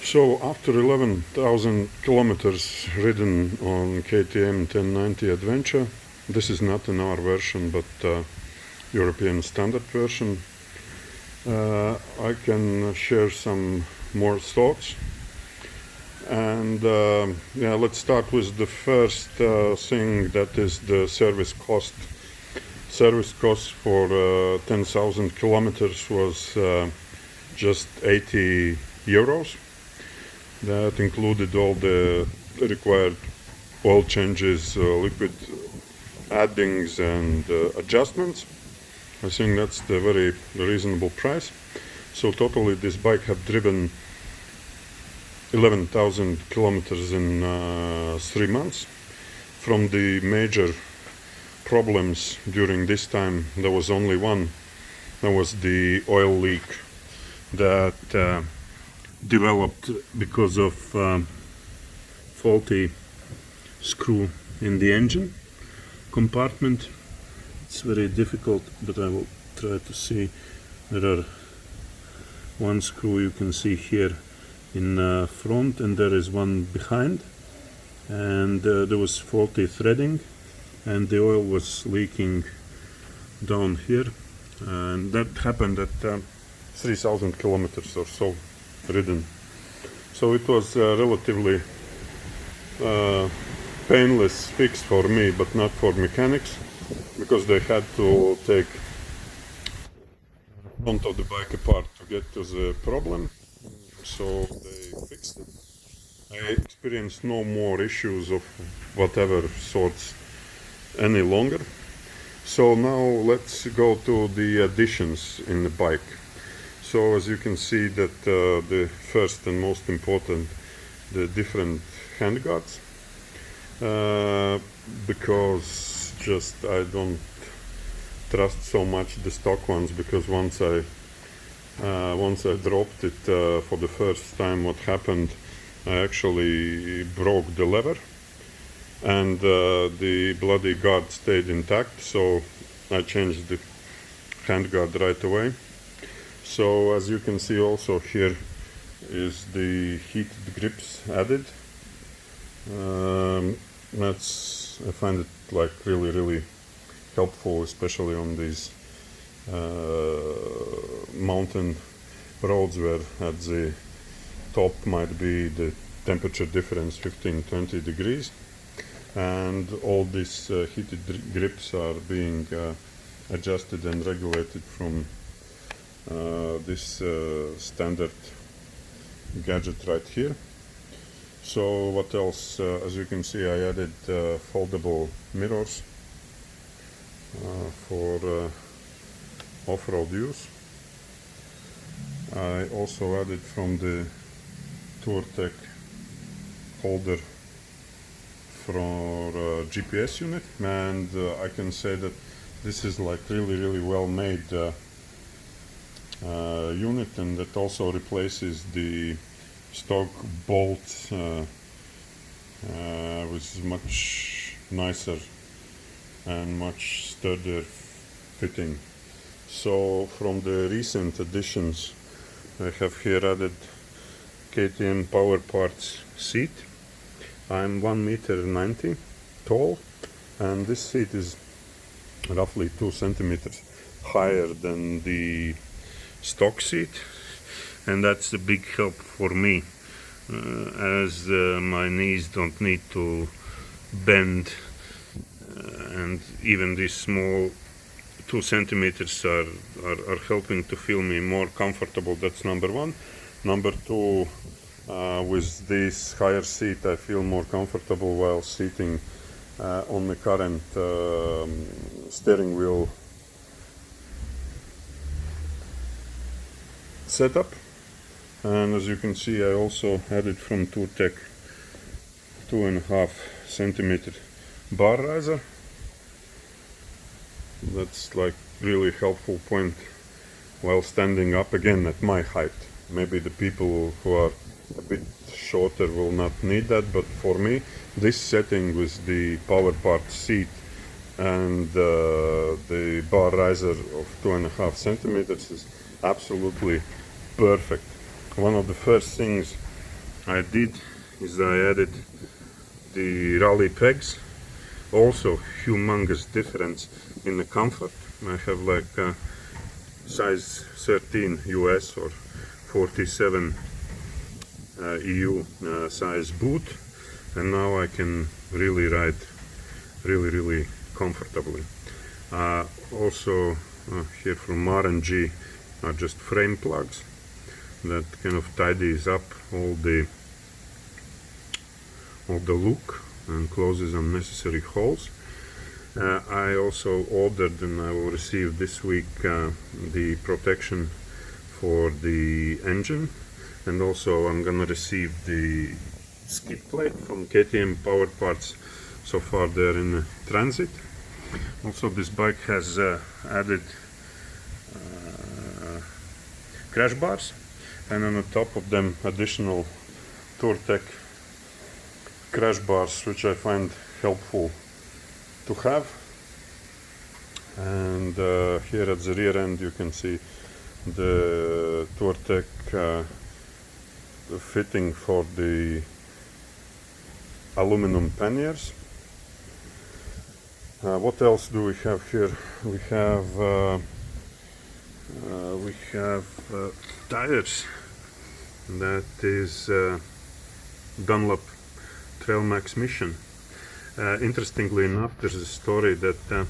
So after 11,000 kilometers ridden on KTM 1090 Adventure, this is not an R version but European standard version, I can share some more thoughts. And yeah, let's start with the first thing, that is the service cost. Service cost for 10,000 kilometers was just 80 euros. That included all the required oil changes, liquid addings and adjustments. I think that's the very reasonable price. So totally this bike have driven 11,000 kilometers in 3 months. From the major problems during this time, there was only one. That was the oil leak that developed because of faulty screw in the engine compartment. It's very difficult, but I will try to see. There are one screw you can see here in front, and there is one behind, and there was faulty threading and the oil was leaking down here, and that happened at 3,000 kilometers or so ridden. So it was a relatively painless fix for me, but not for mechanics, because they had to take front of the bike apart to get to the problem. So they fixed it. I experienced no more issues of whatever sorts any longer. So now let's go to the additions in the bike. So as you can see that the first and most important, the different handguards, because just I don't trust so much the stock ones, because once I dropped it for the first time, what happened, I actually broke the lever, and the bloody guard stayed intact, so I changed the handguard right away. So as you can see also here is the heated grips added. I find it like really helpful, especially on these mountain roads where at the top might be the temperature difference 15-20 degrees, and all these heated grips are being adjusted and regulated from this standard gadget right here. So what else? As you can see, I added foldable mirrors for off-road use. I also added from the TourTech holder for GPS unit, and I can say that this is like really well made unit, and that also replaces the stock bolts, which is much nicer and much sturdier fitting. So from the recent additions, I have here added KTM Power Parts seat. I'm 1.90 m tall, and this seat is roughly 2 centimeters higher than the stock seat, and that's a big help for me, as my knees don't need to bend, and even these small 2 centimeters are helping to feel me more comfortable. That's number one. Number two, with this higher seat I feel more comfortable while sitting on the current steering wheel setup. And as you can see, I also added from TourTech 2.5 centimeter bar riser. That's like really helpful point while standing up, again at my height. Maybe the people who are a bit shorter will not need that, but for me this setting with the power part seat and the bar riser of 2.5 centimeters is absolutely perfect. One of the first things I did is I added the rally pegs. Also humongous difference in the comfort. I have like size 13 US or 47 EU size boot, and now I can really ride really comfortably. Also here from R&G are just frame plugs that kind of tidies up all the look and closes unnecessary holes. I also ordered, and I will receive this week, the protection for the engine, and also I'm gonna receive the skid plate from KTM Power Parts. So far they're in transit. Also this bike has added crash bars, and on the top of them additional Tour-Tech crash bars, which I find helpful to have. And here at the rear end you can see the Tour-Tech fitting for the aluminum panniers. What else do we have here? We have tires. That is Dunlop Trailmax Mission. Interestingly enough, there's a story that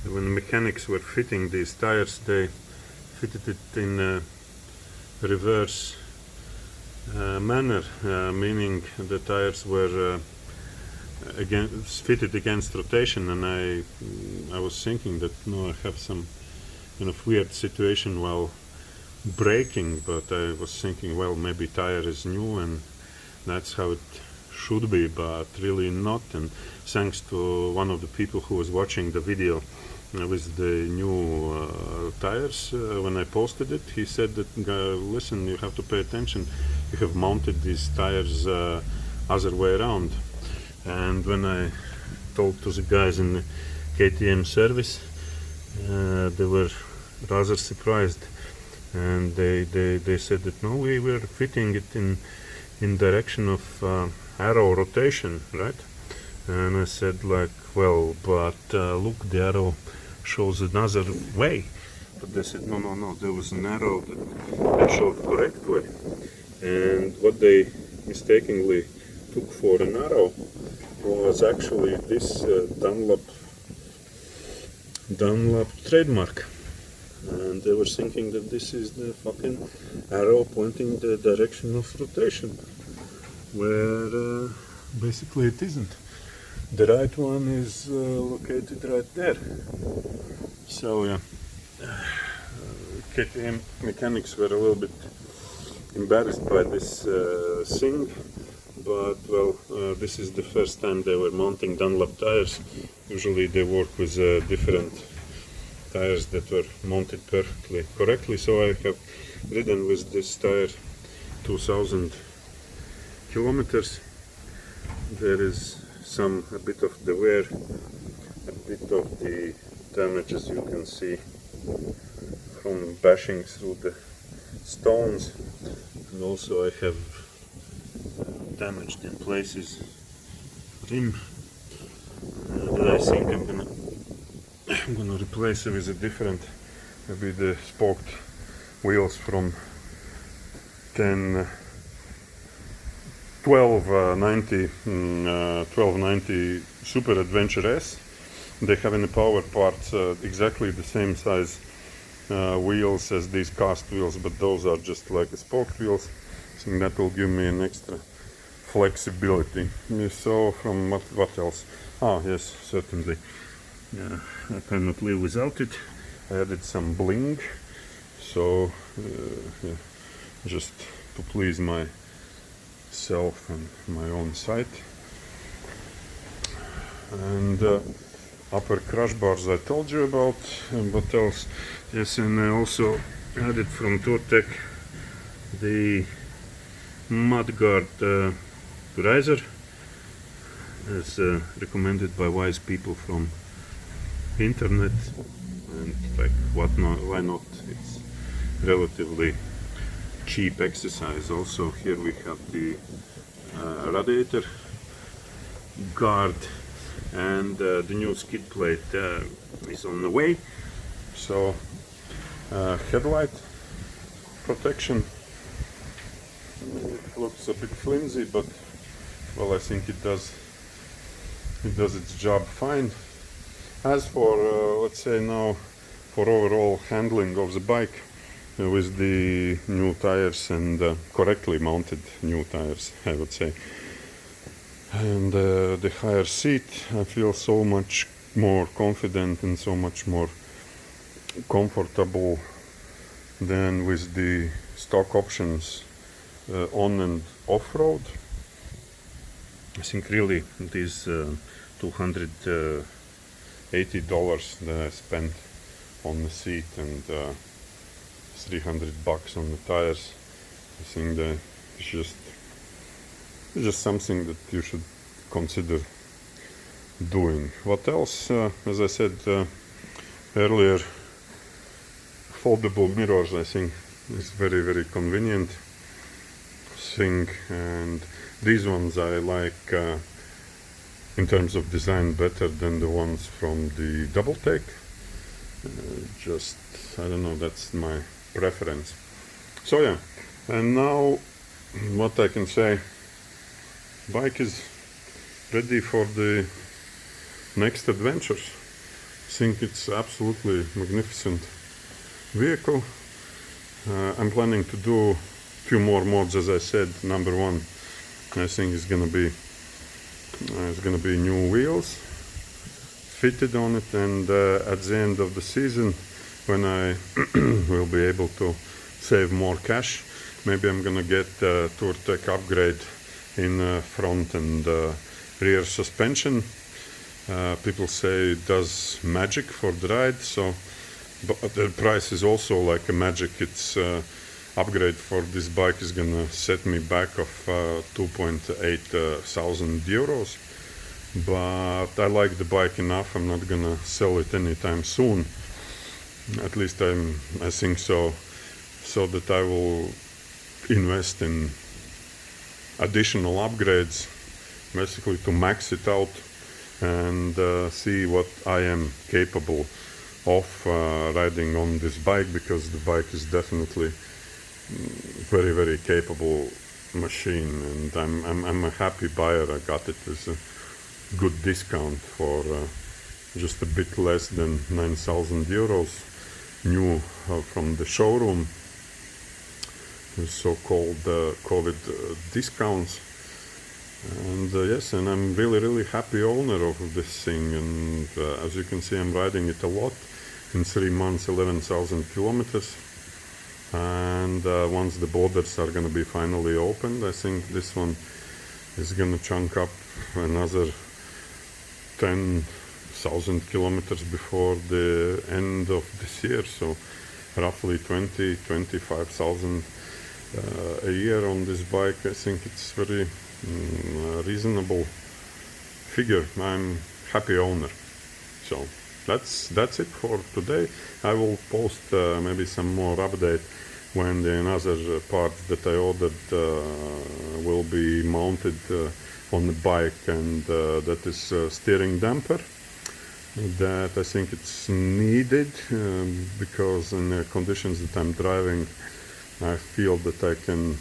when the mechanics were fitting these tires, they fitted it in a reverse manner, meaning the tires were fitted against rotation, and I was thinking that no, I have some kind of weird situation while braking, but I was thinking, well, maybe tire is new and that's how it should be, but really not. And thanks to one of the people who was watching the video with the new tires, when I posted it, he said that listen, you have to pay attention, you have mounted these tires other way around. And when I talked to the guys in the KTM service, they were rather surprised, and they said that no, we were fitting it in direction of arrow rotation, right? And I said like, well, but look, the arrow shows another way. But they said no, there was an arrow that showed correct way, and what they mistakenly took for an arrow was actually this Dunlop trademark, and they were thinking that this is the fucking arrow pointing the direction of rotation, where basically it isn't. The right one is located right there. So yeah, KTM mechanics were a little bit embarrassed by this thing, but well, this is the first time they were mounting Dunlop tires. Usually they work with different tires that were mounted perfectly correctly. So I have ridden with this tire 2000 kilometers. There is a bit of the wear, a bit of the damage, as you can see, from bashing through the stones, and also I have damaged in places rim that I think I'm gonna replace it with a different, maybe the spoked wheels from 1290 Super Adventure S. They have in the Power Parts exactly the same size wheels as these cast wheels, but those are just like the spoked wheels. I think that will give me an extra flexibility. So from what else? Oh yes, certainly. I cannot live without it. I added some bling, so yeah, just to please myself and my own sight. And upper crash bars I told you about. And what else? Yes, and I also added from Tour-Tech the mudguard riser, as recommended by wise people from internet, and like why not? It's relatively cheap exercise. Also here we have the radiator guard, and the new skid plate is on the way. So headlight protection, it looks a bit flimsy, but well, I think it does its job fine. As for let's say now for overall handling of the bike, with the new tires and correctly mounted new tires, I would say, and the higher seat, I feel so much more confident and so much more comfortable than with the stock options on and off-road. I think really these $280 that I spent on the seat and $300 on the tires, I think that it's just something that you should consider doing. What else? As I said earlier, foldable mirrors, I think, is very, very convenient thing, and these ones I like in terms of design better than the ones from the double take. Just, I don't know, that's my preference. So yeah, and now what I can say, bike is ready for the next adventures. I think it's absolutely magnificent vehicle. I'm planning to do a few more mods, as I said. Number one, I think it's gonna be new wheels fitted on it, and at the end of the season, when I will be able to save more cash, maybe I'm gonna get a TourTech upgrade in front and rear suspension. People say it does magic for the ride, so but the price is also like a magic. It's upgrade for this bike is gonna set me back of 2.8 thousand euros, but I like the bike enough. I'm not gonna sell it anytime soon, at least I think so that I will invest in additional upgrades, basically to max it out and see what I am capable of riding on this bike, because the bike is definitely very, very capable machine, and I'm a happy buyer. I got it with a good discount for just a bit less than 9,000 euros, new from the showroom, the so-called COVID discounts. And yes, and I'm really, really happy owner of this thing, and as you can see, I'm riding it a lot. In 3 months, 11,000 kilometers. And once the borders are going to be finally opened, I think this one is going to chunk up another 10,000 kilometers before the end of this year. So roughly 25,000 a year on this bike. I think it's very reasonable figure. I'm happy owner. So that's it for today. I will post maybe some more update when the another part that I ordered will be mounted on the bike, and that is steering damper. That I think it's needed because in the conditions that I'm driving, I feel that I can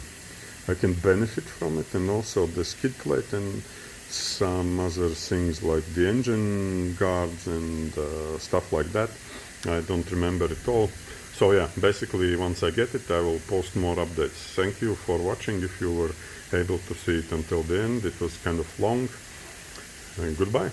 benefit from it, and also the skid plate and some other things like the engine guards and stuff like that. I don't remember it all. So yeah, basically once I get it, I will post more updates. Thank you for watching. If you were able to see it until the end, it was kind of long. And goodbye.